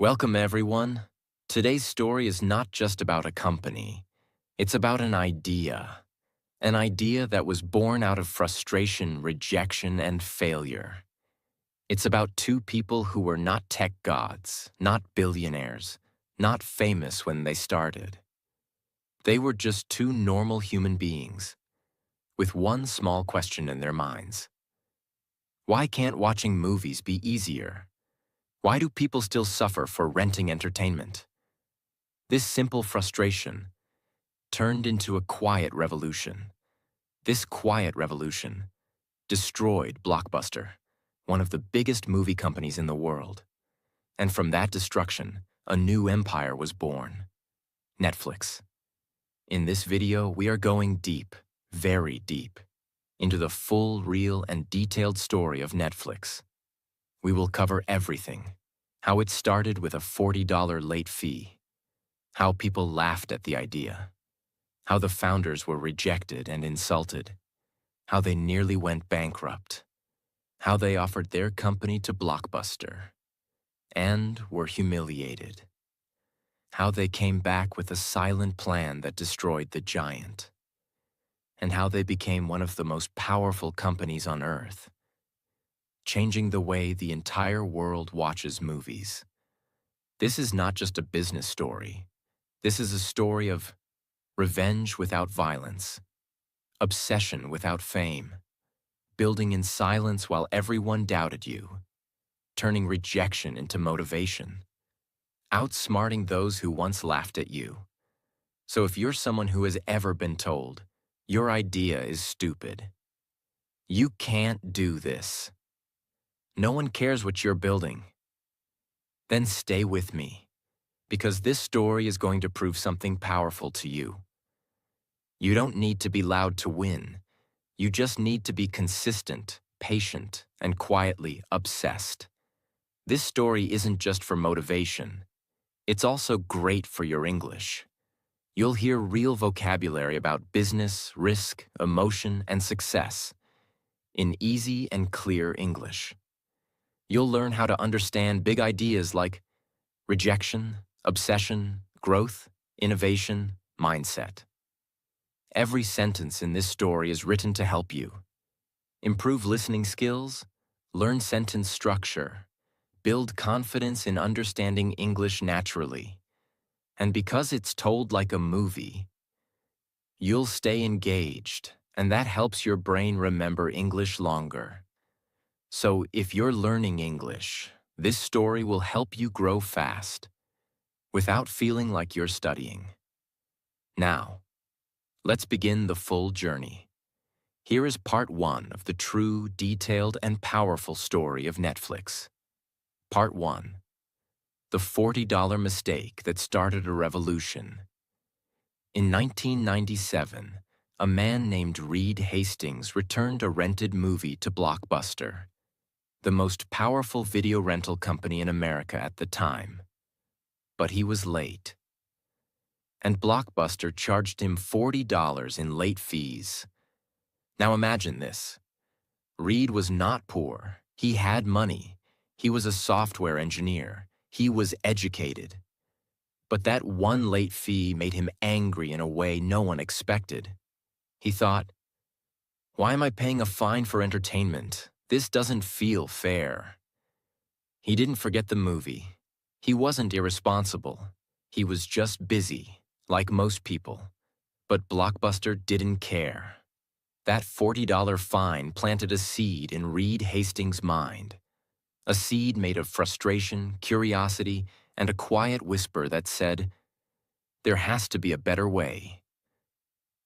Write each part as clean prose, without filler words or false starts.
Welcome, everyone. Today's story is not just about a company. It's about an idea. An idea that was born out of frustration, rejection, and failure. It's about two people who were not tech gods, not billionaires, not famous when they started. They were just two normal human beings, with one small question in their minds. Why can't watching movies be easier? Why do people still suffer for renting entertainment? This simple frustration turned into a quiet revolution. This quiet revolution destroyed Blockbuster, one of the biggest movie companies in the world. And from that destruction, a new empire was born: Netflix. In this video, we are going deep, very deep, into the full, real, and detailed story of Netflix. We will cover everything: how it started with a $40 late fee, how people laughed at the idea, how the founders were rejected and insulted, how they nearly went bankrupt, how they offered their company to Blockbuster and were humiliated, how they came back with a silent plan that destroyed the giant, and how they became one of the most powerful companies on earth, changing the way the entire world watches movies. This is not just a business story. This is a story of revenge without violence, obsession without fame, building in silence while everyone doubted you, turning rejection into motivation, outsmarting those who once laughed at you. So if you're someone who has ever been told, your idea is stupid, you can't do this, no one cares what you're building, then stay with me, because this story is going to prove something powerful to you. You don't need to be loud to win. You just need to be consistent, patient, and quietly obsessed. This story isn't just for motivation. It's also great for your English. You'll hear real vocabulary about business, risk, emotion, and success in easy and clear English. You'll learn how to understand big ideas like rejection, obsession, growth, innovation, mindset. Every sentence in this story is written to help you improve listening skills, learn sentence structure, build confidence in understanding English naturally. And because it's told like a movie, you'll stay engaged, and that helps your brain remember English longer. So if you're learning English, this story will help you grow fast, without feeling like you're studying. Now, let's begin the full journey. Here is part 1 of the true, detailed, and powerful story of Netflix. Part 1. The $40 mistake that started a revolution. In 1997, a man named Reed Hastings returned a rented movie to Blockbuster, the most powerful video rental company in America at the time. But he was late, and Blockbuster charged him $40 in late fees. Now imagine this. Reed was not poor. He had money. He was a software engineer. He was educated. But that one late fee made him angry in a way no one expected. He thought, "Why am I paying a fine for entertainment? This doesn't feel fair." He didn't forget the movie. He wasn't irresponsible. He was just busy, like most people. But Blockbuster didn't care. That $40 fine planted a seed in Reed Hastings' mind. A seed made of frustration, curiosity, and a quiet whisper that said, there has to be a better way.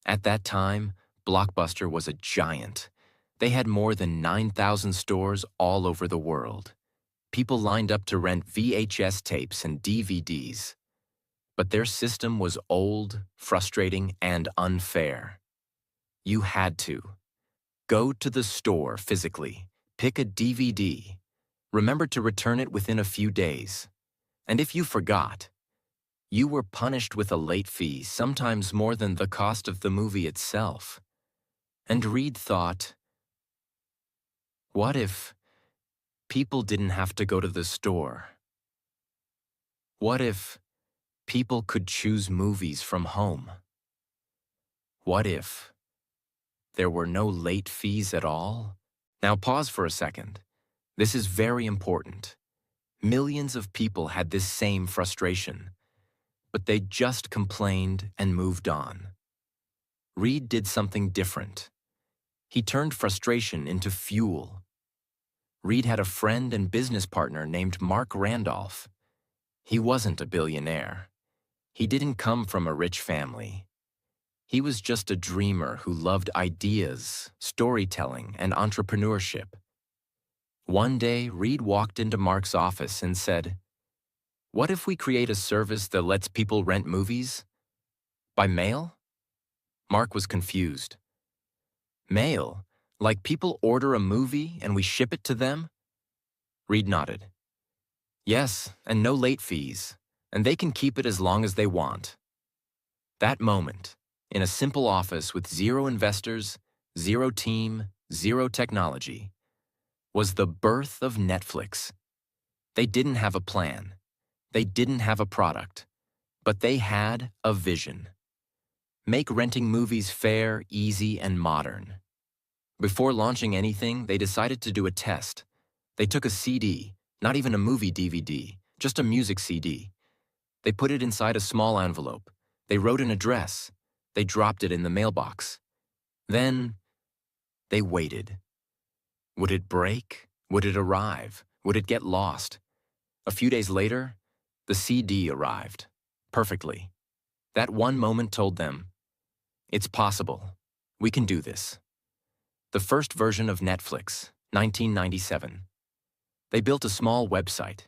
At that time, Blockbuster was a giant. They had more than 9,000 stores all over the world. People lined up to rent VHS tapes and DVDs. But their system was old, frustrating, and unfair. You had to go to the store physically, pick a DVD, remember to return it within a few days. And if you forgot, you were punished with a late fee, sometimes more than the cost of the movie itself. And Reed thought, what if people didn't have to go to the store? What if people could choose movies from home? What if there were no late fees at all? Now pause for a second. This is very important. Millions of people had this same frustration, but they just complained and moved on. Reed did something different. He turned frustration into fuel. Reed had a friend and business partner named Mark Randolph. He wasn't a billionaire. He didn't come from a rich family. He was just a dreamer who loved ideas, storytelling, and entrepreneurship. One day, Reed walked into Mark's office and said, "What if we create a service that lets people rent movies? By mail?" Mark was confused. Mail? Like people order a movie and we ship it to them? Reed nodded. Yes, and no late fees, and they can keep it as long as they want. That moment, in a simple office with zero investors, zero team, zero technology, was the birth of Netflix. They didn't have a plan. They didn't have a product. But they had a vision. Make renting movies fair, easy, and modern. Before launching anything, they decided to do a test. They took a CD, not even a movie DVD, just a music CD. They put it inside a small envelope. They wrote an address. They dropped it in the mailbox. Then, they waited. Would it break? Would it arrive? Would it get lost? A few days later, the CD arrived. Perfectly. That one moment told them, it's possible. We can do this. The first version of Netflix, 1997. They built a small website.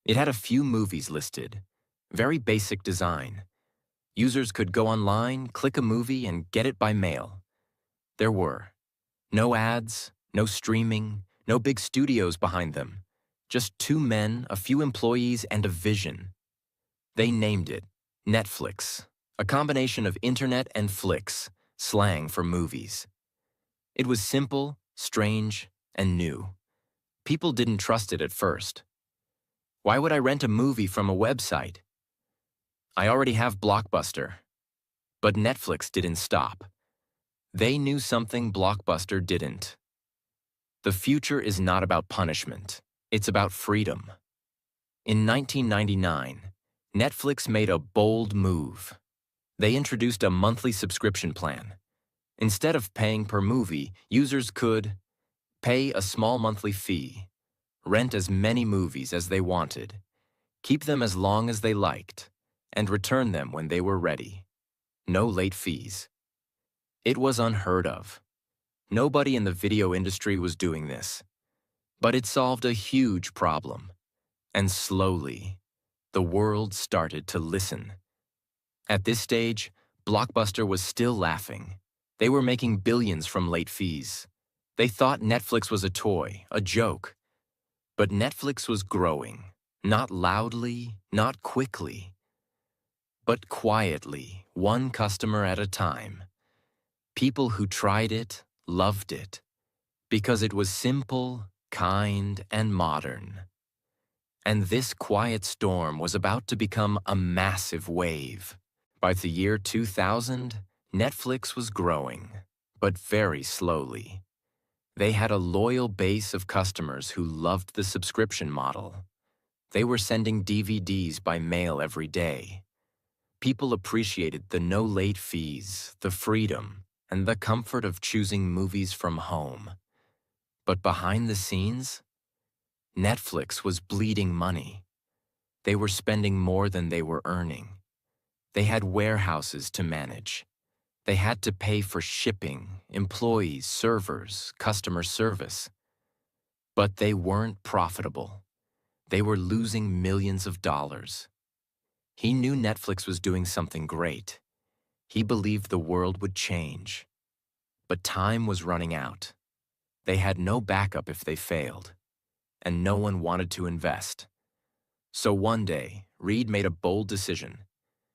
It had a few movies listed. Very basic design. Users could go online, click a movie, and get it by mail. There were no ads, no streaming, no big studios behind them. Just two men, a few employees, and a vision. They named it Netflix, a combination of internet and flicks, slang for movies. It was simple, strange, and new. People didn't trust it at first. Why would I rent a movie from a website? I already have Blockbuster. But Netflix didn't stop. They knew something Blockbuster didn't. The future is not about punishment. It's about freedom. In 1999, Netflix made a bold move. They introduced a monthly subscription plan. Instead of paying per movie, users could pay a small monthly fee, rent as many movies as they wanted, keep them as long as they liked, and return them when they were ready. No late fees. It was unheard of. Nobody in the video industry was doing this. But it solved a huge problem. And slowly, the world started to listen. At this stage, Blockbuster was still laughing. They were making billions from late fees. They thought Netflix was a toy, a joke. But Netflix was growing, not loudly, not quickly, but quietly, one customer at a time. People who tried it loved it, because it was simple, kind, and modern. And this quiet storm was about to become a massive wave. By the year 2000, Netflix was growing, but very slowly. They had a loyal base of customers who loved the subscription model. They were sending DVDs by mail every day. People appreciated the no late fees, the freedom, and the comfort of choosing movies from home. But behind the scenes, Netflix was bleeding money. They were spending more than they were earning. They had warehouses to manage. They had to pay for shipping, employees, servers, customer service. But they weren't profitable. They were losing millions of dollars. He knew Netflix was doing something great. He believed the world would change. But time was running out. They had no backup if they failed, and no one wanted to invest. So one day, Reed made a bold decision.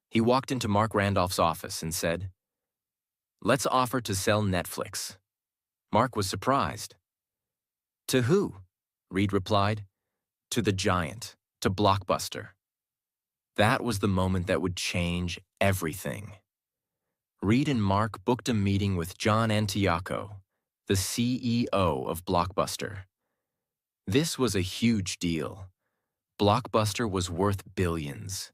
He walked into Mark Randolph's office and said, "Let's offer to sell Netflix." Mark was surprised. "To who?" Reed replied. "To the giant, to Blockbuster." That was the moment that would change everything. Reed and Mark booked a meeting with John Antioco, the CEO of Blockbuster. This was a huge deal. Blockbuster was worth billions.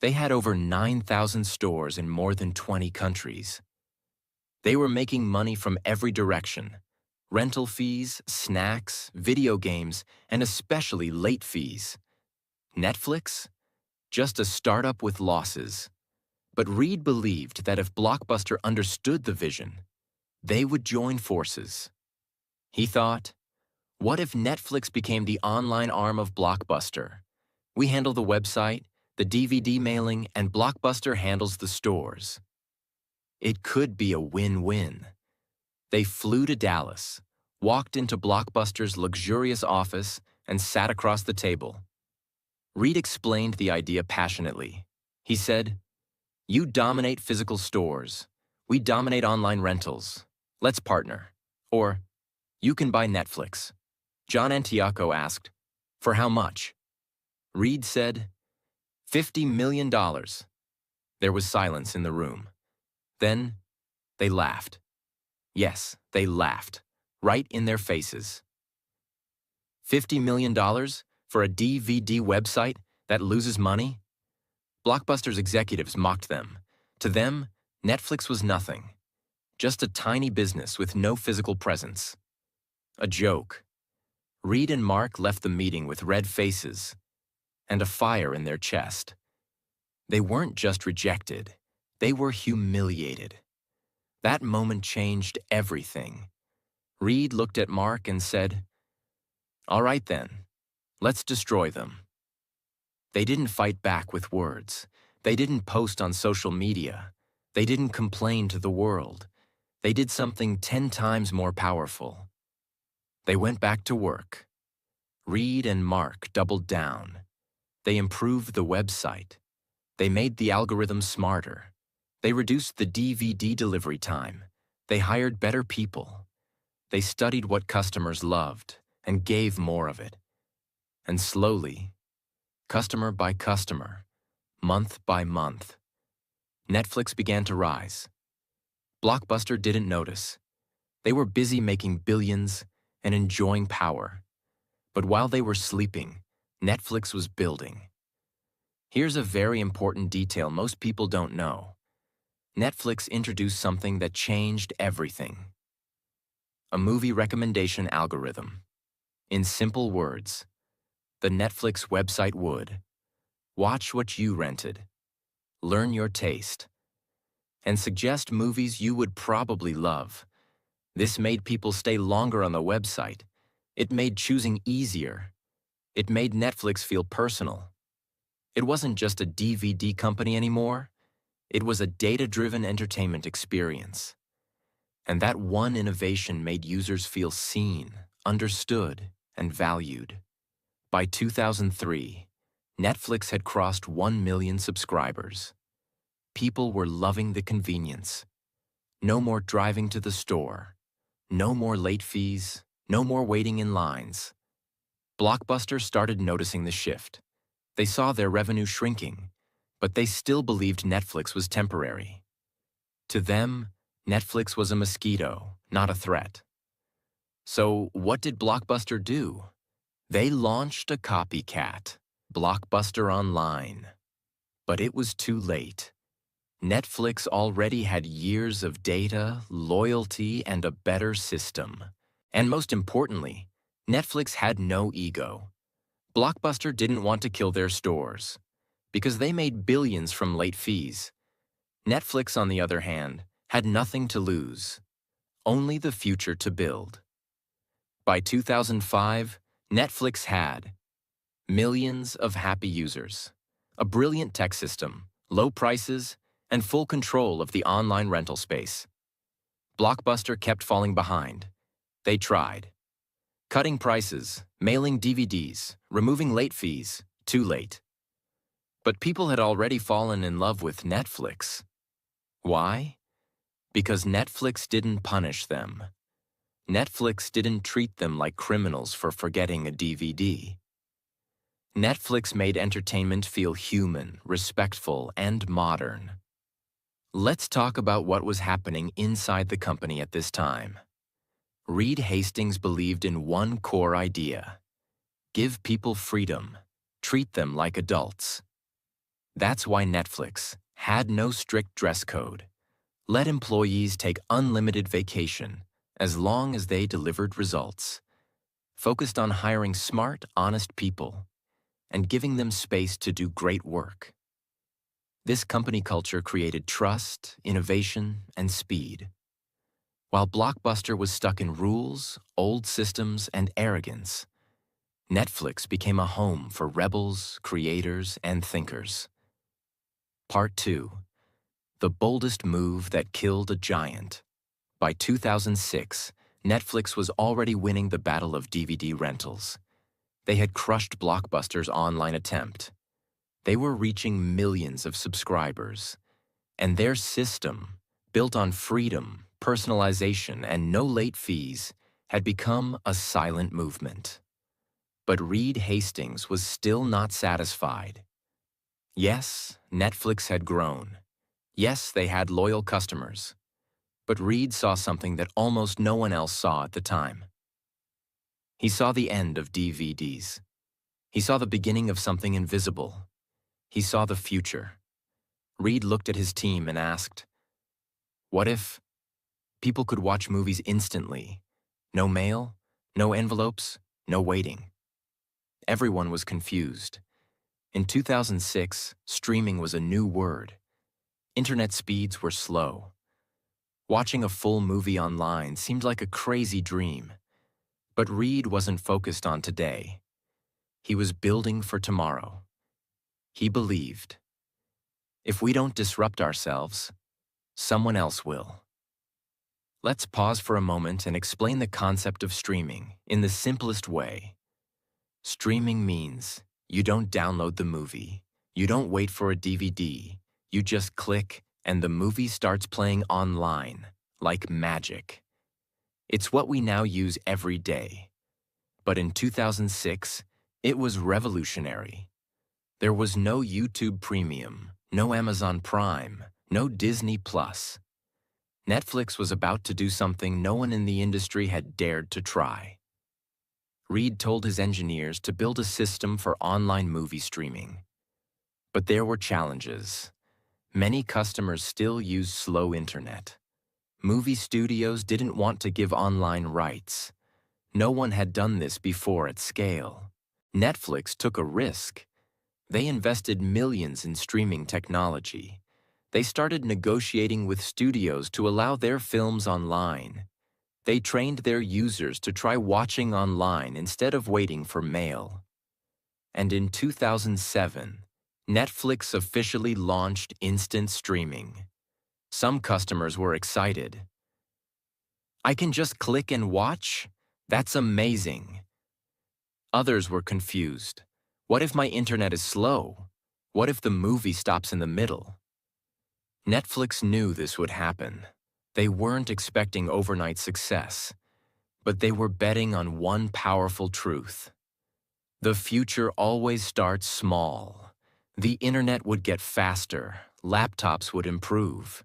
They had over 9,000 stores in more than 20 countries. They were making money from every direction: rental fees, snacks, video games, and especially late fees. Netflix? Just a startup with losses. But Reed believed that if Blockbuster understood the vision, they would join forces. He thought, what if Netflix became the online arm of Blockbuster? We handle the website, the DVD mailing, and Blockbuster handles the stores. It could be a win-win. They flew to Dallas, walked into Blockbuster's luxurious office, and sat across the table. Reed explained the idea passionately. He said, "You dominate physical stores. We dominate online rentals. Let's partner. Or, you can buy Netflix." John Antioco asked, "For how much?" Reed said, $50 million. There was silence in the room. Then, they laughed. Yes, they laughed, right in their faces. $50 million for a DVD website that loses money? Blockbuster's executives mocked them. To them, Netflix was nothing. Just a tiny business with no physical presence. A joke. Reed and Mark left the meeting with red faces and a fire in their chest. They weren't just rejected, they were humiliated. That moment changed everything. Reed looked at Mark and said, "All right then, let's destroy them." They didn't fight back with words. They didn't post on social media. They didn't complain to the world. They did something 10 times more powerful. They went back to work. Reed and Mark doubled down. They improved the website. They made the algorithm smarter. They reduced the DVD delivery time. They hired better people. They studied what customers loved and gave more of it. And slowly, customer by customer, month by month, Netflix began to rise. Blockbuster didn't notice. They were busy making billions and enjoying power. But while they were sleeping, Netflix was building. Here's a very important detail most people don't know. Netflix introduced something that changed everything. A movie recommendation algorithm. In simple words, the Netflix website would watch what you rented, learn your taste, and suggest movies you would probably love. This made people stay longer on the website. It made choosing easier. It made Netflix feel personal. It wasn't just a DVD company anymore. It was a data-driven entertainment experience. And that one innovation made users feel seen, understood, and valued. By 2003, Netflix had crossed 1 million subscribers. People were loving the convenience. No more driving to the store. No more late fees. No more waiting in lines. Blockbuster started noticing the shift. They saw their revenue shrinking, but they still believed Netflix was temporary. To them, Netflix was a mosquito, not a threat. So what did Blockbuster do? They launched a copycat, Blockbuster Online. But it was too late. Netflix already had years of data, loyalty, and a better system. And most importantly, Netflix had no ego. Blockbuster didn't want to kill their stores, because they made billions from late fees. Netflix, on the other hand, had nothing to lose, only the future to build. By 2005, Netflix had millions of happy users, a brilliant tech system, low prices, and full control of the online rental space. Blockbuster kept falling behind. They tried. Cutting prices, mailing DVDs, removing late fees, too late. But people had already fallen in love with Netflix. Why? Because Netflix didn't punish them. Netflix didn't treat them like criminals for forgetting a DVD. Netflix made entertainment feel human, respectful, and modern. Let's talk about what was happening inside the company at this time. Reed Hastings believed in one core idea: give people freedom, treat them like adults. That's why Netflix had no strict dress code. Let employees take unlimited vacation as long as they delivered results. Focused on hiring smart, honest people and giving them space to do great work. This company culture created trust, innovation, and speed. While Blockbuster was stuck in rules, old systems, and arrogance, Netflix became a home for rebels, creators, and thinkers. Part 2. The boldest move that killed a giant. By 2006, Netflix was already winning the battle of DVD rentals. They had crushed Blockbuster's online attempt. They were reaching millions of subscribers, and their system, built on freedom, personalization, and no late fees, had become a silent movement. But Reed Hastings was still not satisfied. Yes, Netflix had grown. Yes, they had loyal customers. But Reed saw something that almost no one else saw at the time. He saw the end of DVDs. He saw the beginning of something invisible. He saw the future. Reed looked at his team and asked, what if people could watch movies instantly? No mail, no envelopes, no waiting. Everyone was confused. In 2006, streaming was a new word. Internet speeds were slow. Watching a full movie online seemed like a crazy dream. But Reed wasn't focused on today. He was building for tomorrow. He believed, if we don't disrupt ourselves, someone else will. Let's pause for a moment and explain the concept of streaming in the simplest way. Streaming means you don't download the movie, you don't wait for a DVD, you just click and the movie starts playing online, like magic. It's what we now use every day. But in 2006, it was revolutionary. There was no YouTube Premium, no Amazon Prime, no Disney Plus. Netflix was about to do something no one in the industry had dared to try. Reed told his engineers to build a system for online movie streaming. But there were challenges. Many customers still use slow internet. Movie studios didn't want to give online rights. No one had done this before at scale. Netflix took a risk. They invested millions in streaming technology. They started negotiating with studios to allow their films online. They trained their users to try watching online instead of waiting for mail. And in 2007, Netflix officially launched instant streaming. Some customers were excited. I can just click and watch? That's amazing. Others were confused. What if my internet is slow? What if the movie stops in the middle? Netflix knew this would happen. They weren't expecting overnight success, but they were betting on one powerful truth. The future always starts small. The internet would get faster, laptops would improve.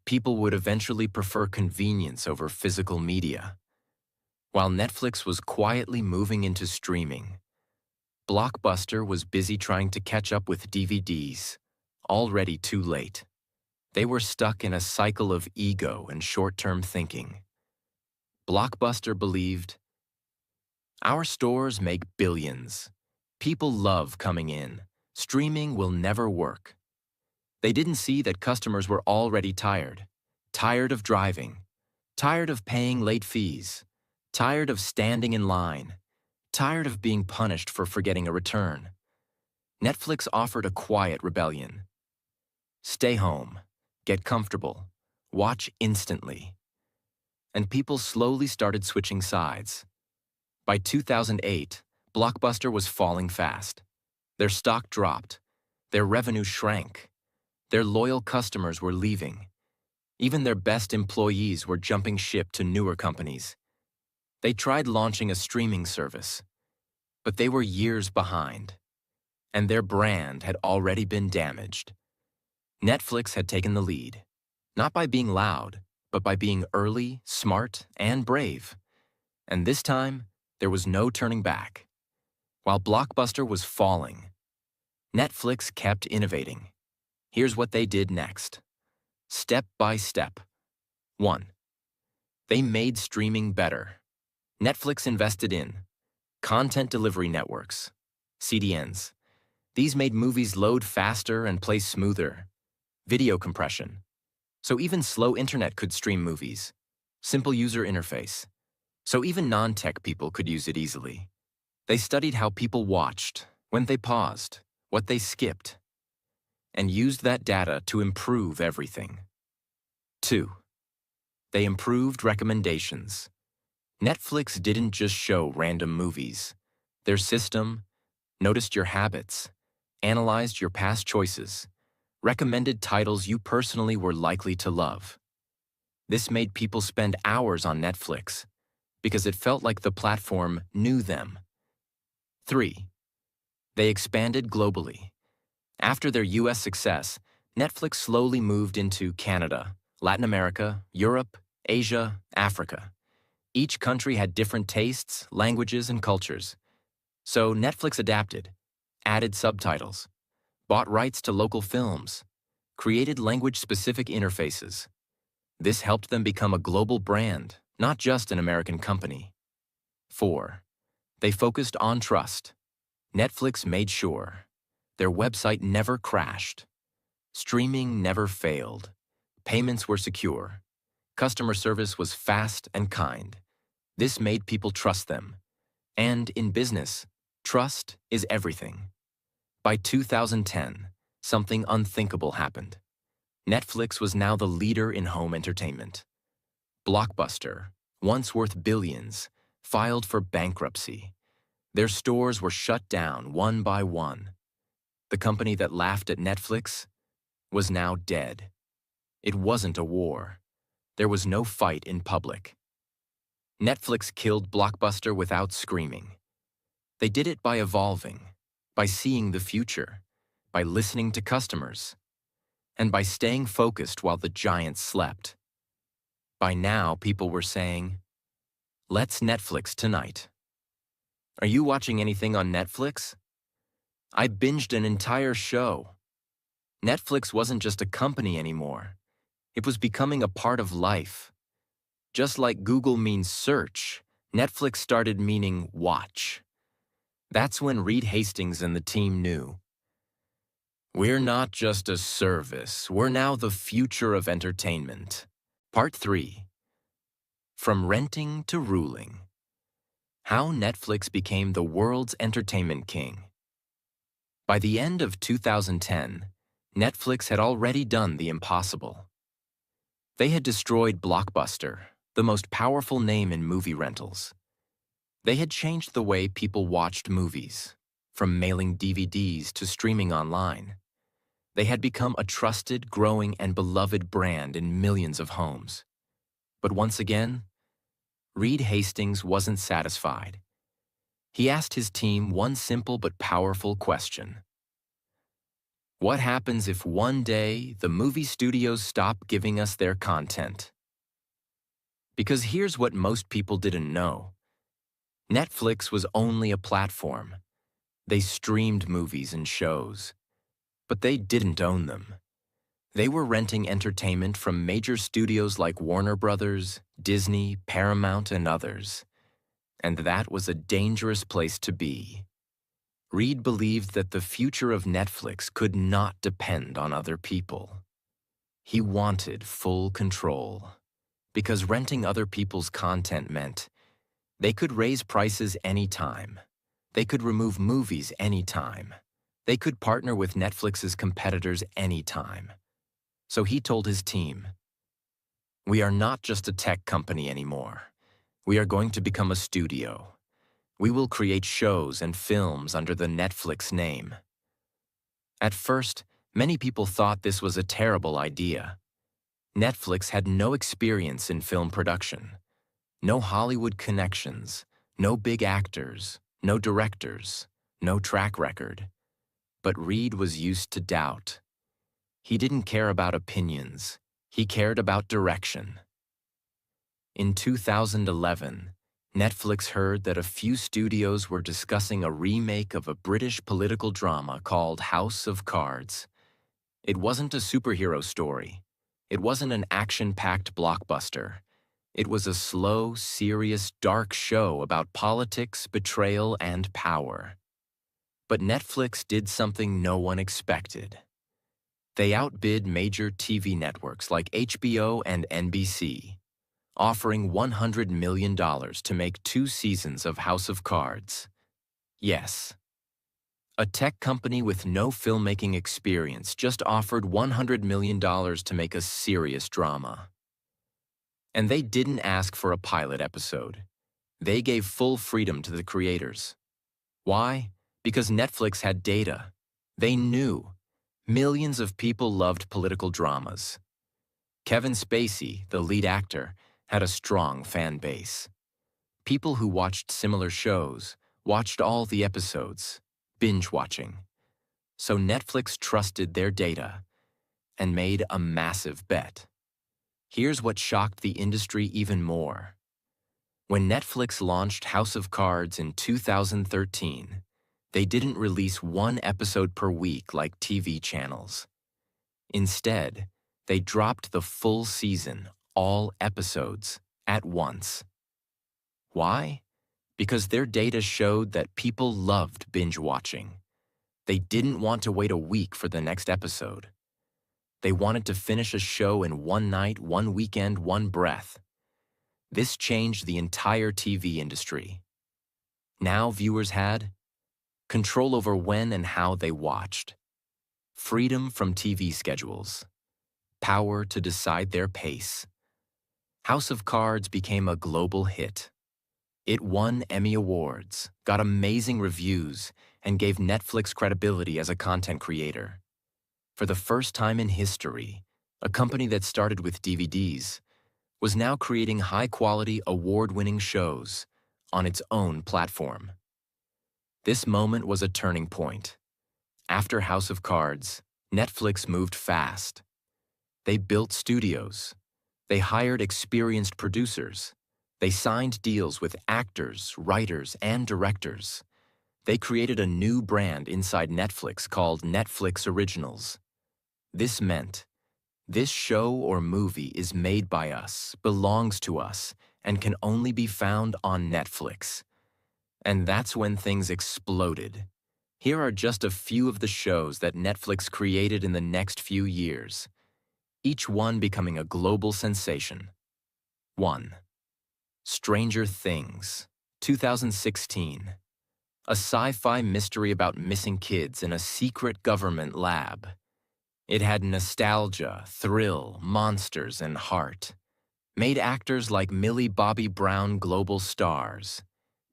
People would eventually prefer convenience over physical media. While Netflix was quietly moving into streaming, Blockbuster was busy trying to catch up with DVDs, already too late. They were stuck in a cycle of ego and short-term thinking. Blockbuster believed, our stores make billions. People love coming in. Streaming will never work. They didn't see that customers were already tired. Tired of driving. Tired of paying late fees. Tired of standing in line. Tired of being punished for forgetting a return. Netflix offered a quiet rebellion. Stay home. Get comfortable. Watch instantly. And people slowly started switching sides. By 2008, Blockbuster was falling fast. Their stock dropped. Their revenue shrank. Their loyal customers were leaving. Even their best employees were jumping ship to newer companies. They tried launching a streaming service, but they were years behind. and their brand had already been damaged. Netflix had taken the lead, not by being loud, but by being early, smart, and brave. And this time, there was no turning back. While Blockbuster was falling, Netflix kept innovating. Here's what they did next. Step by step. 1. They made streaming better. Netflix invested in content delivery networks, CDNs. These made movies load faster and play smoother. Video compression, so even slow internet could stream movies. Simple user interface, so even non-tech people could use it easily. They studied how people watched, when they paused, what they skipped, and used that data to improve everything. 2. They improved recommendations. Netflix didn't just show random movies. Their system noticed your habits, analyzed your past choices, recommended titles you personally were likely to love. This made people spend hours on Netflix because it felt like the platform knew them. 3. They expanded globally. After their US success, Netflix slowly moved into Canada, Latin America, Europe, Asia, Africa. Each country had different tastes, languages, and cultures. So Netflix adapted, added subtitles, bought rights to local films, created language-specific interfaces. This helped them become a global brand, not just an American company. 4. They focused on trust. Netflix made sure their website never crashed. Streaming never failed. Payments were secure. Customer service was fast and kind. This made people trust them. And in business, trust is everything. By 2010, something unthinkable happened. Netflix was now the leader in home entertainment. Blockbuster, once worth billions, filed for bankruptcy. Their stores were shut down one by one. The company that laughed at Netflix was now dead. It wasn't a war. There was no fight in public. Netflix killed Blockbuster without screaming. They did it by evolving, by seeing the future, by listening to customers, and by staying focused while the giants slept. By now, people were saying, "Let's Netflix tonight." Are you watching anything on Netflix? I binged an entire show. Netflix wasn't just a company anymore. It was becoming a part of life. Just like Google means search, Netflix started meaning watch. That's when Reed Hastings and the team knew. We're not just a service, we're now the future of entertainment. Part 3. From renting to ruling. How Netflix became the world's entertainment king. By the end of 2010, Netflix had already done the impossible. They had destroyed Blockbuster, the most powerful name in movie rentals. They had changed the way people watched movies, from mailing DVDs to streaming online. They had become a trusted, growing, and beloved brand in millions of homes. But once again, Reed Hastings wasn't satisfied. He asked his team one simple but powerful question. What happens if one day the movie studios stop giving us their content? Because here's what most people didn't know. Netflix was only a platform. They streamed movies and shows, but they didn't own them. They were renting entertainment from major studios like Warner Brothers, Disney, Paramount, and others. And that was a dangerous place to be. Reed believed that the future of Netflix could not depend on other people. He wanted full control, because renting other people's content meant they could raise prices anytime. They could remove movies anytime. They could partner with Netflix's competitors anytime. So he told his team, "We are not just a tech company anymore. We are going to become a studio. We will create shows and films under the Netflix name." At first, many people thought this was a terrible idea. Netflix had no experience in film production, no Hollywood connections, no big actors, no directors, no track record. But Reed was used to doubt. He didn't care about opinions. He cared about direction. In 2011, Netflix heard that a few studios were discussing a remake of a British political drama called House of Cards. It wasn't a superhero story. It wasn't an action-packed blockbuster. It was a slow, serious, dark show about politics, betrayal, and power. But Netflix did something no one expected. They outbid major TV networks like HBO and NBC, offering $100 million to make 2 seasons of House of Cards. Yes, a tech company with no filmmaking experience just offered $100 million to make a serious drama. And they didn't ask for a pilot episode. They gave full freedom to the creators. Why? Because Netflix had data. They knew. Millions of people loved political dramas. Kevin Spacey, the lead actor, had a strong fan base. People who watched similar shows watched all the episodes, binge-watching. So Netflix trusted their data and made a massive bet. Here's what shocked the industry even more. When Netflix launched House of Cards in 2013, they didn't release 1 episode per week like TV channels. Instead, they dropped the full season, all episodes, at once. Why? Because their data showed that people loved binge-watching. They didn't want to wait a week for the next episode. They wanted to finish a show in 1 night, 1 weekend, 1 breath. This changed the entire TV industry. Now viewers had control over when and how they watched, freedom from TV schedules, power to decide their pace. House of Cards became a global hit. It won Emmy Awards, got amazing reviews, and gave Netflix credibility as a content creator. For the first time in history, a company that started with DVDs was now creating high-quality, award-winning shows on its own platform. This moment was a turning point. After House of Cards, Netflix moved fast. They built studios. They hired experienced producers. They signed deals with actors, writers, and directors. They created a new brand inside Netflix called Netflix Originals. This meant, this show or movie is made by us, belongs to us, and can only be found on Netflix. And that's when things exploded. Here are just a few of the shows that Netflix created in the next few years, each one becoming a global sensation. 1. Stranger Things, 2016. A sci-fi mystery about missing kids in a secret government lab. It had nostalgia, thrill, monsters, and heart. Made actors like Millie Bobby Brown global stars.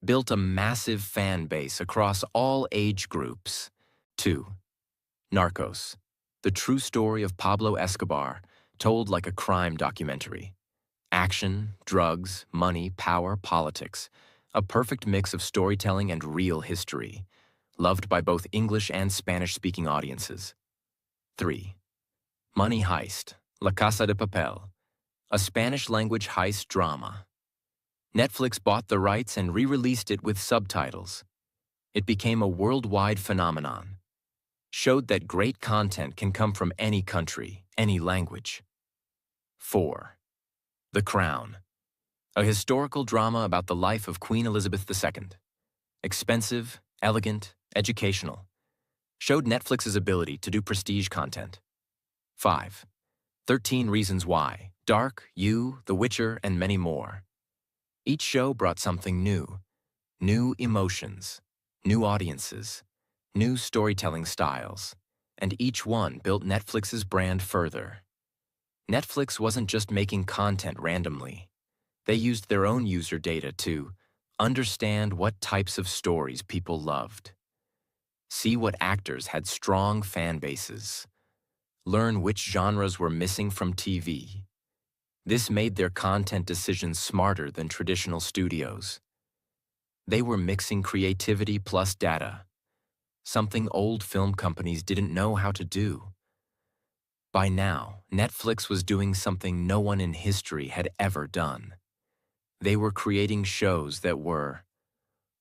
Built a massive fan base across all age groups. 2. Narcos, the true story of Pablo Escobar, told like a crime documentary. Action, drugs, money, power, politics. A perfect mix of storytelling and real history. Loved by both English and Spanish-speaking audiences. 3. Money Heist, La Casa de Papel, a Spanish-language heist drama. Netflix bought the rights and re-released it with subtitles. It became a worldwide phenomenon. Showed that great content can come from any country, any language. 4. The Crown, a historical drama about the life of Queen Elizabeth II. Expensive, elegant, educational. Showed Netflix's ability to do prestige content. 5. 13 Reasons Why, Dark, You, The Witcher, and many more. Each show brought something new. New emotions, new audiences, new storytelling styles, and each one built Netflix's brand further. Netflix wasn't just making content randomly. They used their own user data to understand what types of stories people loved, see what actors had strong fan bases, learn which genres were missing from TV. This made their content decisions smarter than traditional studios. They were mixing creativity plus data. something old film companies didn't know how to do. By now, Netflix was doing something no one in history had ever done. They were creating shows that were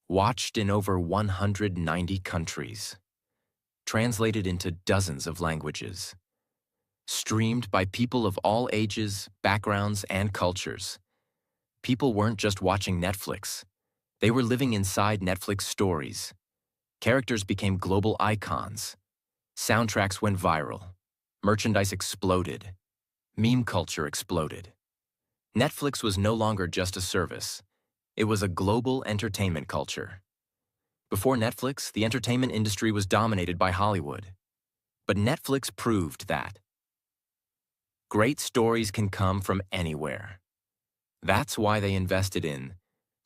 watched in over 190 countries, translated into dozens of languages, streamed by people of all ages, backgrounds, and cultures. People weren't just watching Netflix. They were living inside Netflix stories. Characters became global icons. Soundtracks went viral. Merchandise exploded. Meme culture exploded. Netflix was no longer just a service. It was a global entertainment culture. Before Netflix, the entertainment industry was dominated by Hollywood. But Netflix proved that great stories can come from anywhere. That's why they invested in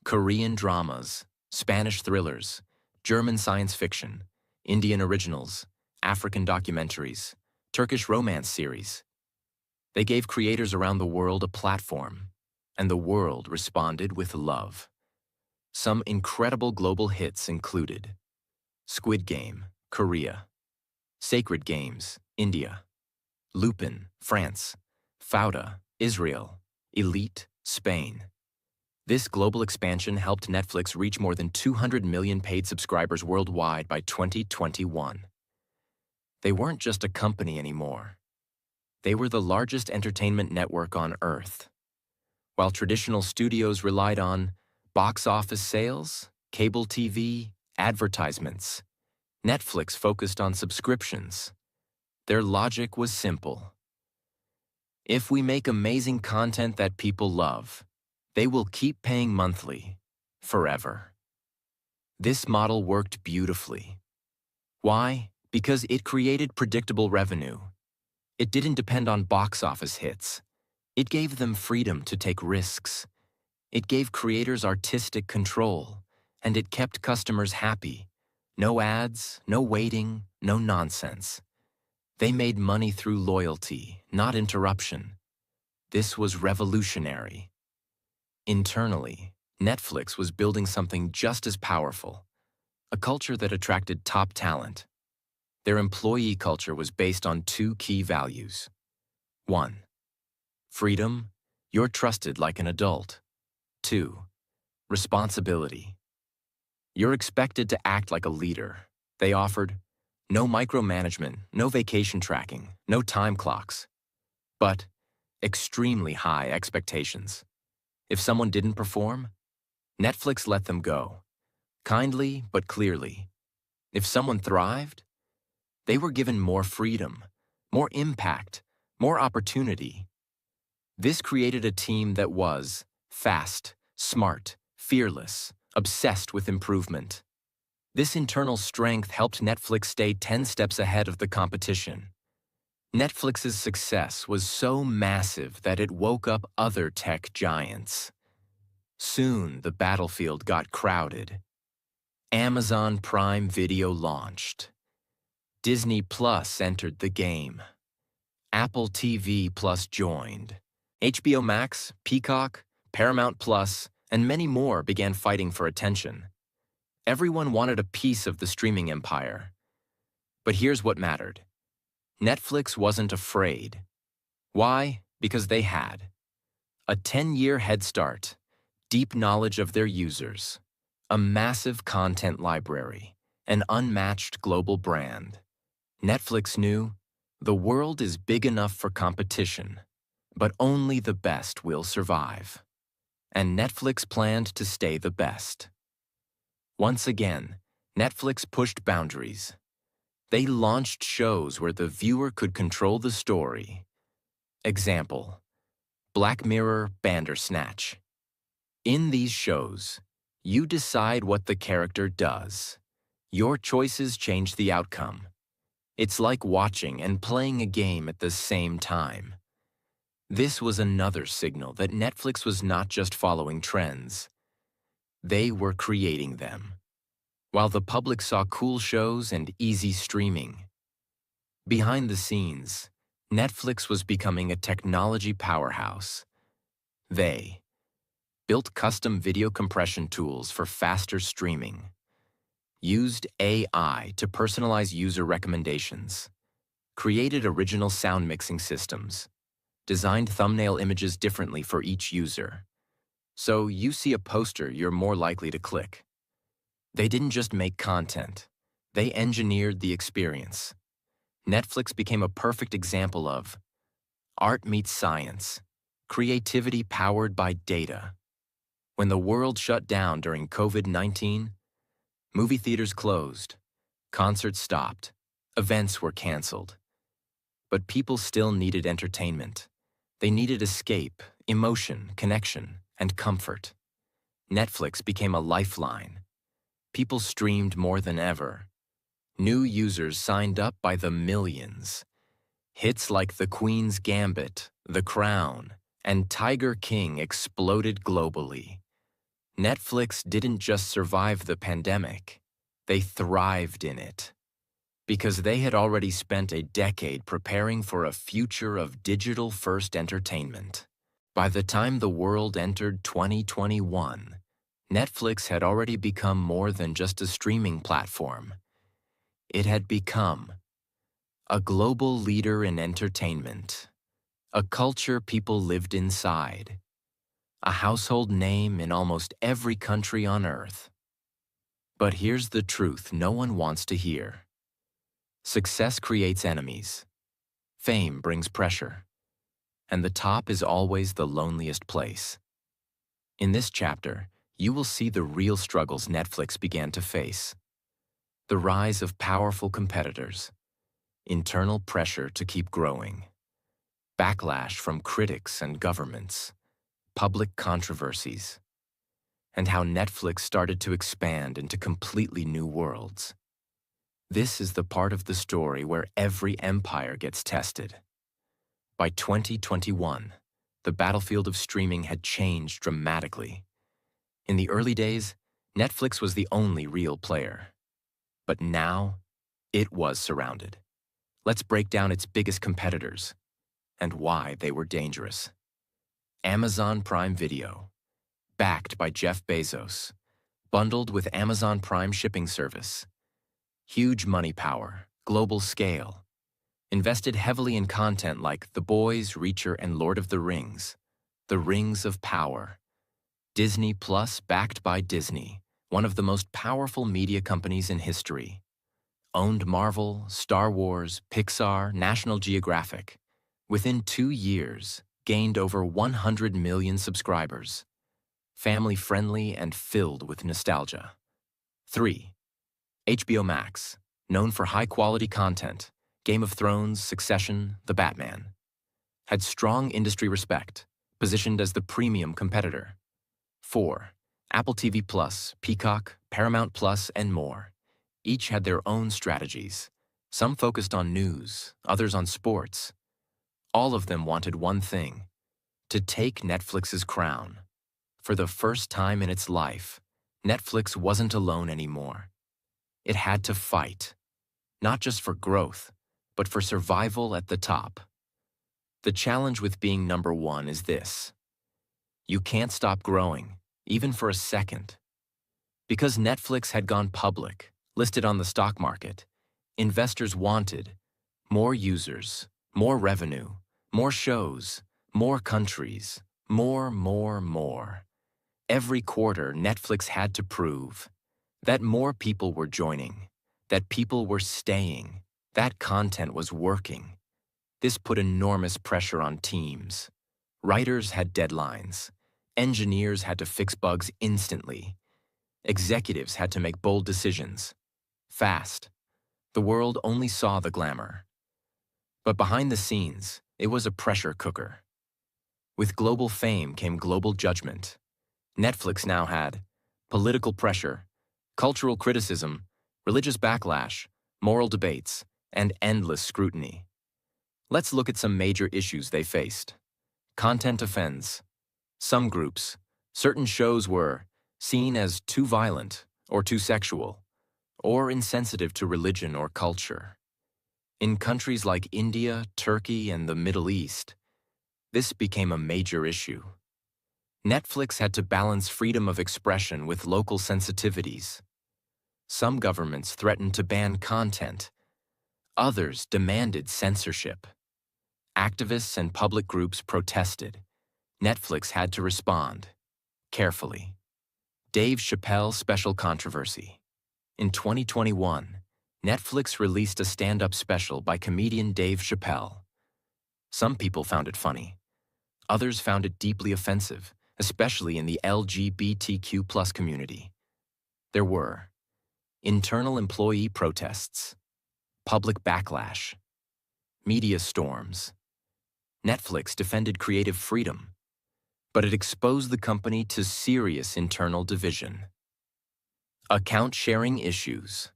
Korean dramas, Spanish thrillers, German science fiction, Indian originals, African documentaries, Turkish romance series. They gave creators around the world a platform, and the world responded with love. Some incredible global hits included Squid Game, Korea; Sacred Games, India; Lupin, France; Fauda, Israel; Elite, Spain. This global expansion helped Netflix reach more than 200 million paid subscribers worldwide by 2021. They weren't just a company anymore. They were the largest entertainment network on Earth. While traditional studios relied on box office sales, cable TV, advertisements, Netflix focused on subscriptions. Their logic was simple. If we make amazing content that people love, they will keep paying monthly, forever. This model worked beautifully. Why? Because it created predictable revenue. It didn't depend on box office hits. It gave them freedom to take risks. It gave creators artistic control, and it kept customers happy. No ads, no waiting, no nonsense. They made money through loyalty, not interruption. This was revolutionary. Internally, Netflix was building something just as powerful, a culture that attracted top talent. Their employee culture was based on two key values. 1. Freedom, you're trusted like an adult. 2. Responsibility. You're expected to act like a leader. They offered no micromanagement, no vacation tracking, no time clocks, but extremely high expectations. If someone didn't perform, Netflix let them go, kindly but clearly. If someone thrived, they were given more freedom, more impact, more opportunity. This created a team that was fast, smart, fearless, obsessed with improvement. This internal strength helped Netflix stay 10 steps ahead of the competition. Netflix's success was so massive that it woke up other tech giants. Soon, the battlefield got crowded. Amazon Prime Video launched. Disney Plus entered the game. Apple TV Plus joined. HBO Max, Peacock, Paramount Plus, and many more began fighting for attention. Everyone wanted a piece of the streaming empire. But here's what mattered. Netflix wasn't afraid. Why? Because they had a 10-year head start, deep knowledge of their users, a massive content library, an unmatched global brand. Netflix knew the world is big enough for competition, but only the best will survive. And Netflix planned to stay the best. Once again, Netflix pushed boundaries. They launched shows where the viewer could control the story. Example: Black Mirror Bandersnatch. In these shows, you decide what the character does. Your choices change the outcome. It's like watching and playing a game at the same time. This was another signal that Netflix was not just following trends. They were creating them. While the public saw cool shows and easy streaming, behind the scenes, Netflix was becoming a technology powerhouse. They built custom video compression tools for faster streaming, used AI to personalize user recommendations, created original sound mixing systems, designed thumbnail images differently for each user. So you see a poster you're more likely to click. They didn't just make content, they engineered the experience. Netflix became a perfect example of art meets science, creativity powered by data. When the world shut down during COVID-19, movie theaters closed, concerts stopped, events were canceled. But people still needed entertainment. They needed escape, emotion, connection, and comfort. Netflix became a lifeline. People streamed more than ever. New users signed up by the millions. Hits like The Queen's Gambit, The Crown, and Tiger King exploded globally. Netflix didn't just survive the pandemic, they thrived in it. Because they had already spent a decade preparing for a future of digital-first entertainment. By the time the world entered 2021, Netflix had already become more than just a streaming platform. It had become a global leader in entertainment, a culture people lived inside, a household name in almost every country on Earth. But here's the truth no one wants to hear. Success creates enemies. Fame brings pressure. And the top is always the loneliest place. In this chapter, you will see the real struggles Netflix began to face. The rise of powerful competitors, internal pressure to keep growing, backlash from critics and governments, public controversies, and how Netflix started to expand into completely new worlds. This is the part of the story where every empire gets tested. By 2021, the battlefield of streaming had changed dramatically. In the early days, Netflix was the only real player. But now, it was surrounded. Let's break down its biggest competitors and why they were dangerous. Amazon Prime Video, backed by Jeff Bezos, bundled with Amazon Prime shipping service. Huge money power, global scale. Invested heavily in content like The Boys, Reacher, and Lord of the Rings of Power. Disney Plus, backed by Disney, one of the most powerful media companies in history. Owned Marvel, Star Wars, Pixar, National Geographic. Within 2 years, gained over 100 million subscribers. Family-friendly and filled with nostalgia. 3. HBO Max, known for high-quality content, Game of Thrones, Succession, The Batman. Had strong industry respect, positioned as the premium competitor. 4. Apple TV Plus, Peacock, Paramount Plus, and more. Each had their own strategies. Some focused on news, others on sports. All of them wanted one thing: to take Netflix's crown. For the first time in its life, Netflix wasn't alone anymore. It had to fight, not just for growth, but for survival at the top. The challenge with being number one is this: you can't stop growing, even for a second. Because Netflix had gone public, listed on the stock market, investors wanted more users, more revenue, more shows, more countries, more. Every quarter, Netflix had to prove that more people were joining, that people were staying, that content was working. This put enormous pressure on teams. Writers had deadlines. Engineers had to fix bugs instantly. Executives had to make bold decisions. Fast. The world only saw the glamour. But behind the scenes, it was a pressure cooker. With global fame came global judgment. Netflix now had political pressure, cultural criticism, religious backlash, moral debates, and endless scrutiny. Let's look at some major issues they faced. Content offends. Some groups, certain shows were seen as too violent or too sexual, or insensitive to religion or culture. In countries like India, Turkey, and the Middle East, this became a major issue. Netflix had to balance freedom of expression with local sensitivities. Some governments threatened to ban content. Others demanded censorship. Activists and public groups protested. Netflix had to respond carefully. Dave Chappelle's special controversy. In 2021, Netflix released a stand-up special by comedian Dave Chappelle. Some people found it funny. Others found it deeply offensive, especially in the LGBTQ+ community. There were internal employee protests, public backlash, media storms. Netflix defended creative freedom, but it exposed the company to serious internal division. Account sharing issues.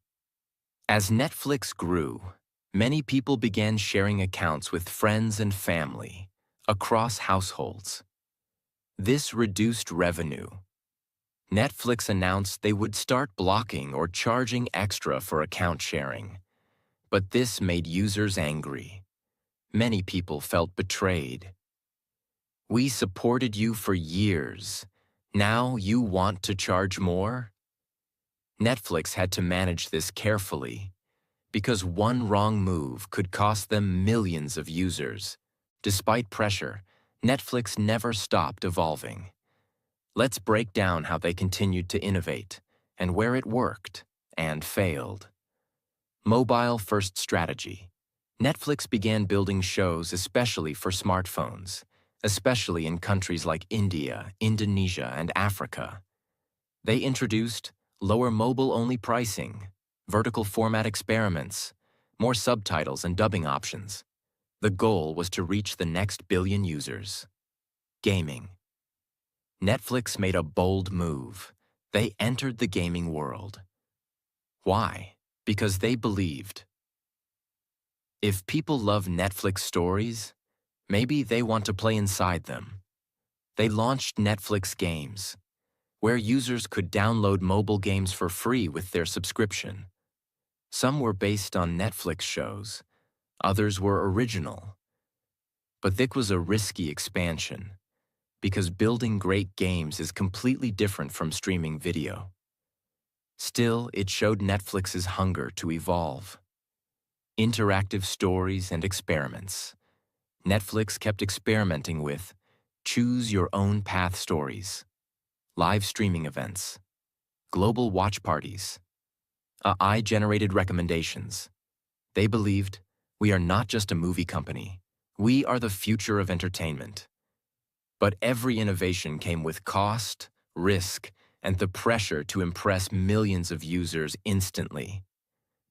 As Netflix grew, many people began sharing accounts with friends and family across households. This reduced revenue. Netflix announced they would start blocking or charging extra for account sharing, but this made users angry. Many people felt betrayed. We supported you for years. Now you want to charge more? Netflix had to manage this carefully because one wrong move could cost them millions of users. Despite pressure, Netflix never stopped evolving. Let's break down how they continued to innovate and where it worked and failed. Mobile-first strategy. Netflix began building shows especially for smartphones, especially in countries like India, Indonesia, and Africa. They introduced lower mobile-only pricing, vertical format experiments, more subtitles and dubbing options. The goal was to reach the next billion users. Gaming. Netflix made a bold move. They entered the gaming world. Why? Because they believed, if people love Netflix stories, maybe they want to play inside them. They launched Netflix Games, where users could download mobile games for free with their subscription. Some were based on Netflix shows, others were original. But this was a risky expansion, because building great games is completely different from streaming video. Still, it showed Netflix's hunger to evolve. Interactive stories and experiments. Netflix kept experimenting with choose-your-own-path stories, live streaming events, global watch parties, AI-generated recommendations. They believed, we are not just a movie company, we are the future of entertainment. But every innovation came with cost, risk, and the pressure to impress millions of users instantly.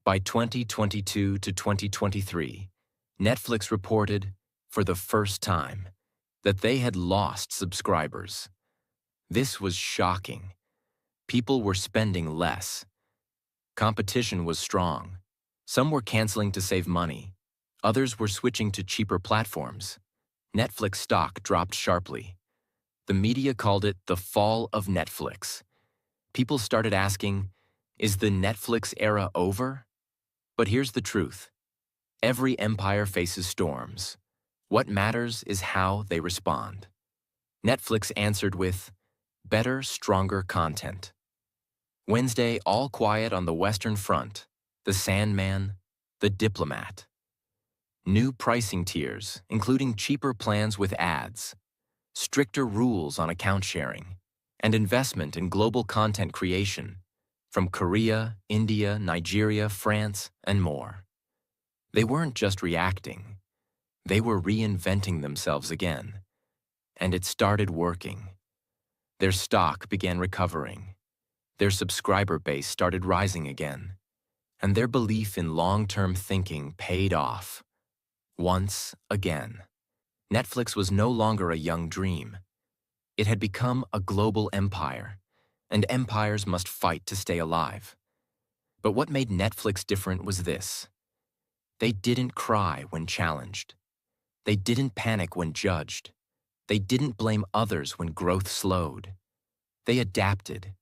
By 2022 to 2023, Netflix reported, for the first time, that they had lost subscribers. This was shocking. People were spending less. Competition was strong. Some were canceling to save money. Others were switching to cheaper platforms. Netflix stock dropped sharply. The media called it the fall of Netflix. People started asking, is the Netflix era over? But here's the truth. Every empire faces storms. What matters is how they respond. Netflix answered with better, stronger content. Wednesday, All Quiet on the Western Front, The Sandman, The Diplomat. New pricing tiers, including cheaper plans with ads, stricter rules on account sharing, and investment in global content creation from Korea, India, Nigeria, France, and more. They weren't just reacting. They were reinventing themselves again. And it started working. Their stock began recovering. Their subscriber base started rising again. And their belief in long-term thinking paid off. Once again. Netflix was no longer a young dream. It had become a global empire, and empires must fight to stay alive. But what made Netflix different was this. They didn't cry when challenged. They didn't panic when judged. They didn't blame others when growth slowed. They adapted.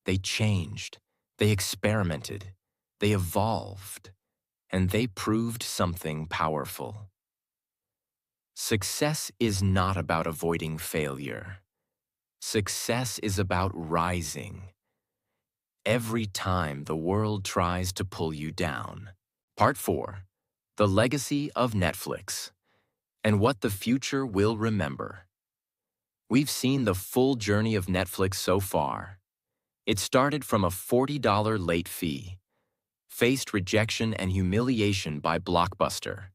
They changed. They experimented. They evolved. And they proved something powerful. Success is not about avoiding failure. Success is about rising. every time the world tries to pull you down. Part 4. The Legacy of Netflix and What the Future Will Remember. We've seen the full journey of Netflix so far. It started from a $40 late fee, faced rejection and humiliation by Blockbuster,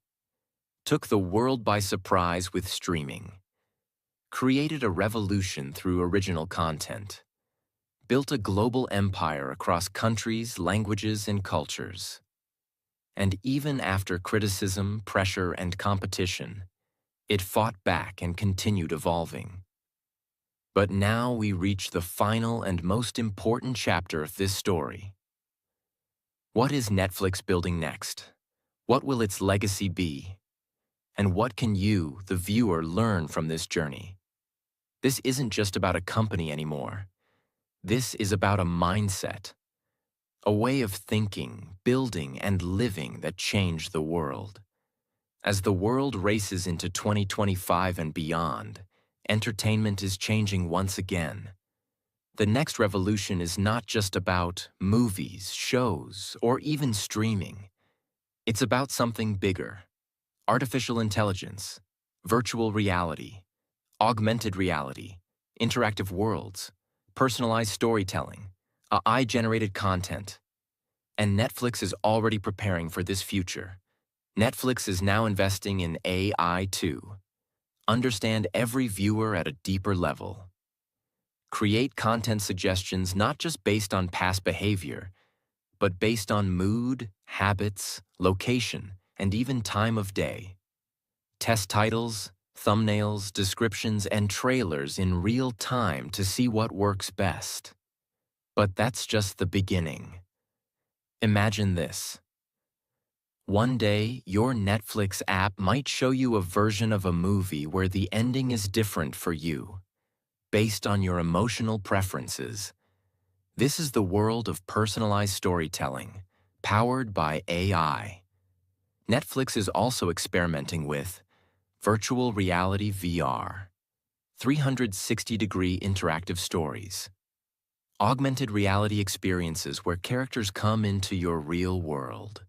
took the world by surprise with streaming, created a revolution through original content, built a global empire across countries, languages, and cultures. And even after criticism, pressure, and competition, it fought back and continued evolving. But now we reach the final and most important chapter of this story. What is Netflix building next? What will its legacy be? And what can you, the viewer, learn from this journey? This isn't just about a company anymore. This is about a mindset, a way of thinking, building, and living that changed the world. As the world races into 2025 and beyond, entertainment is changing once again. The next revolution is not just about movies, shows, or even streaming. It's about something bigger: artificial intelligence, virtual reality, augmented reality, interactive worlds, personalized storytelling, AI-generated content. And Netflix is already preparing for this future. Netflix is now investing in AI too. Understand every viewer at a deeper level. Create content suggestions not just based on past behavior, but based on mood, habits, location, and even time of day. Test titles, thumbnails, descriptions, and trailers in real time to see what works best. But that's just the beginning. Imagine this. One day, your Netflix app might show you a version of a movie where the ending is different for you, based on your emotional preferences. This is the world of personalized storytelling, powered by AI. Netflix is also experimenting with virtual reality VR, 360-degree interactive stories, augmented reality experiences where characters come into your real world.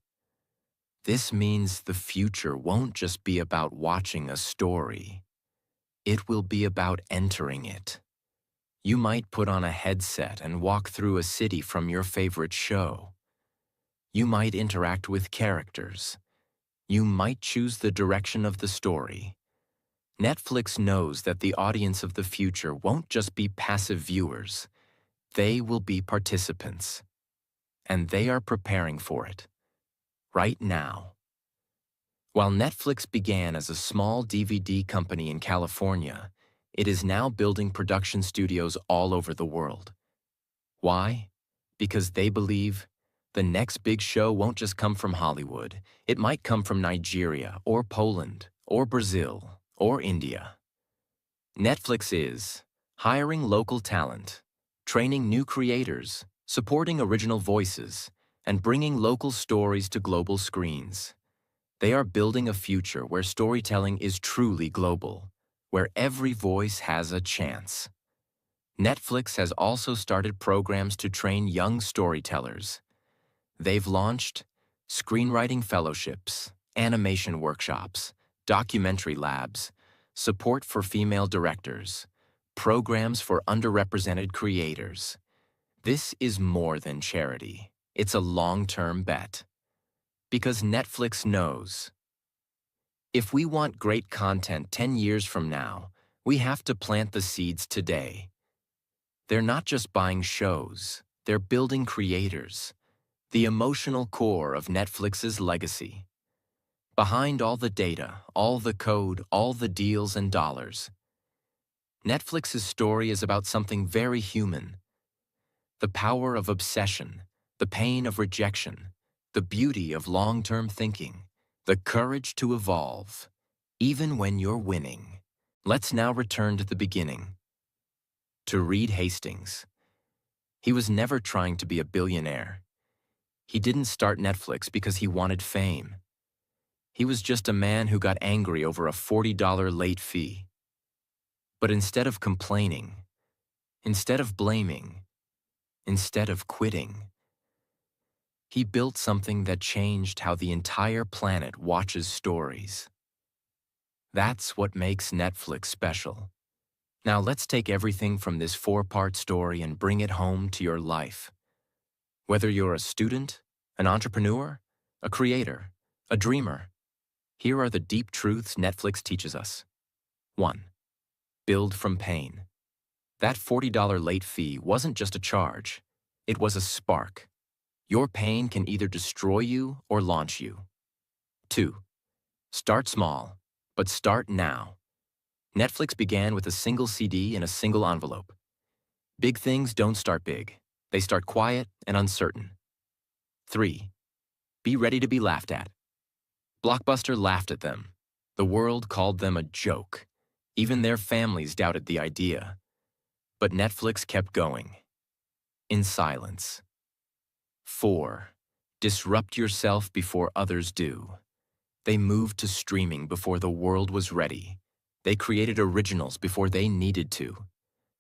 This means the future won't just be about watching a story. It will be about entering it. You might put on a headset and walk through a city from your favorite show. You might interact with characters. You might choose the direction of the story. Netflix knows that the audience of the future won't just be passive viewers. They will be participants. And they are preparing for it. Right now. While Netflix began as a small DVD company in California, it is now building production studios all over the world. Why? Because they believe the next big show won't just come from Hollywood. It might come from Nigeria or Poland or Brazil or India. Netflix is hiring local talent, training new creators, supporting original voices, and bringing local stories to global screens. They are building a future where storytelling is truly global, where every voice has a chance. Netflix has also started programs to train young storytellers. They've launched screenwriting fellowships, animation workshops, documentary labs, support for female directors, programs for underrepresented creators. This is more than charity. It's a long-term bet. Because Netflix knows, if we want great content 10 years from now, we have to plant the seeds today. They're not just buying shows, they're building creators, the emotional core of Netflix's legacy. Behind all the data, all the code, all the deals and dollars, Netflix's story is about something very human. The power of obsession, the pain of rejection, the beauty of long-term thinking, the courage to evolve, even when you're winning. Let's now return to the beginning. To Reed Hastings. He was never trying to be a billionaire. He didn't start Netflix because he wanted fame. He was just a man who got angry over a $40 late fee. But instead of complaining, instead of blaming, instead of quitting. He built something that changed how the entire planet watches stories. That's what makes Netflix special. Now let's take everything from this four-part story and bring it home to your life. Whether you're a student, an entrepreneur, a creator, a dreamer, here are the deep truths Netflix teaches us. 1. Build from pain. That $40 late fee wasn't just a charge. It was a spark. Your pain can either destroy you or launch you. 2. Start small, but start now. Netflix began with a single CD in a single envelope. Big things don't start big. They start quiet and uncertain. 3. Be ready to be laughed at. Blockbuster laughed at them. The world called them a joke. Even their families doubted the idea. But Netflix kept going. In silence. 4. Disrupt yourself before others do. They moved to streaming before the world was ready. They created originals before they needed to.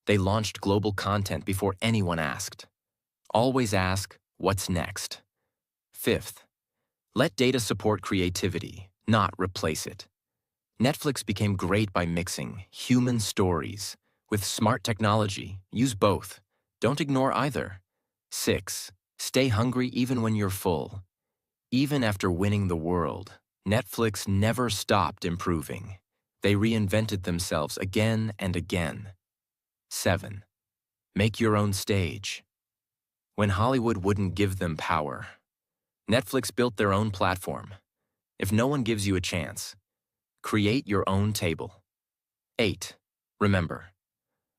They launched global content before anyone asked. Always ask, what's next? 5th, let data support creativity, not replace it. Netflix became great by mixing human stories with smart technology. Use both. Don't ignore either. 6, stay hungry even when you're full. Even after winning the world, Netflix never stopped improving. They reinvented themselves again and again. 7, make your own stage. When Hollywood wouldn't give them power, Netflix built their own platform. If no one gives you a chance, create your own table. 8, remember,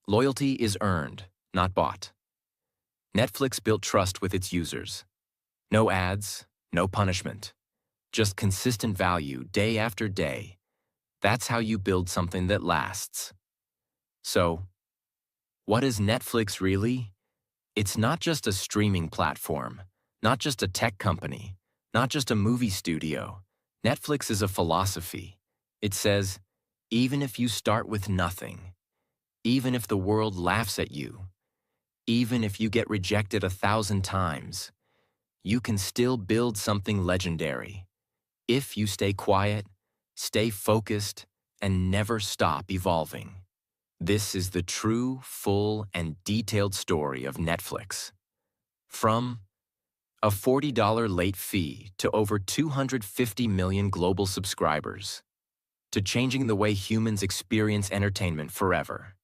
loyalty is earned, not bought. Netflix built trust with its users. No ads, no punishment, just consistent value day after day. That's how you build something that lasts. So, what is Netflix really? It's not just a streaming platform, not just a tech company, not just a movie studio. Netflix is a philosophy. It says, even if you start with nothing, even if the world laughs at you, even if you get rejected 1,000 times, you can still build something legendary. If you stay quiet, stay focused, and never stop evolving. This is the true, full, and detailed story of Netflix. From a $40 late fee to over 250 million global subscribers, to changing the way humans experience entertainment forever.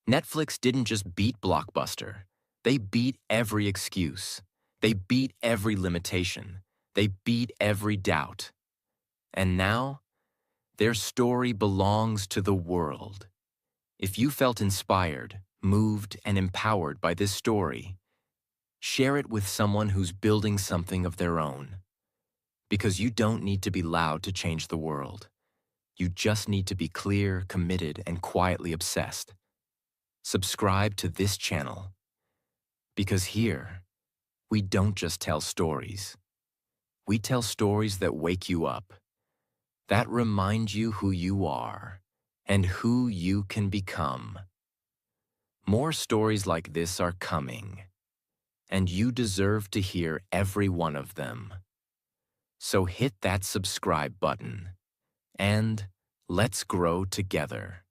Netflix didn't just beat Blockbuster. They beat every excuse. They beat every limitation. They beat every doubt. And now, their story belongs to the world. If you felt inspired, moved, and empowered by this story, share it with someone who's building something of their own. Because you don't need to be loud to change the world. You just need to be clear, committed, and quietly obsessed. Subscribe to this channel. Because here, we don't just tell stories. We tell stories that wake you up, that remind you who you are and who you can become. More stories like this are coming, and you deserve to hear every one of them. So hit that subscribe button, and let's grow together.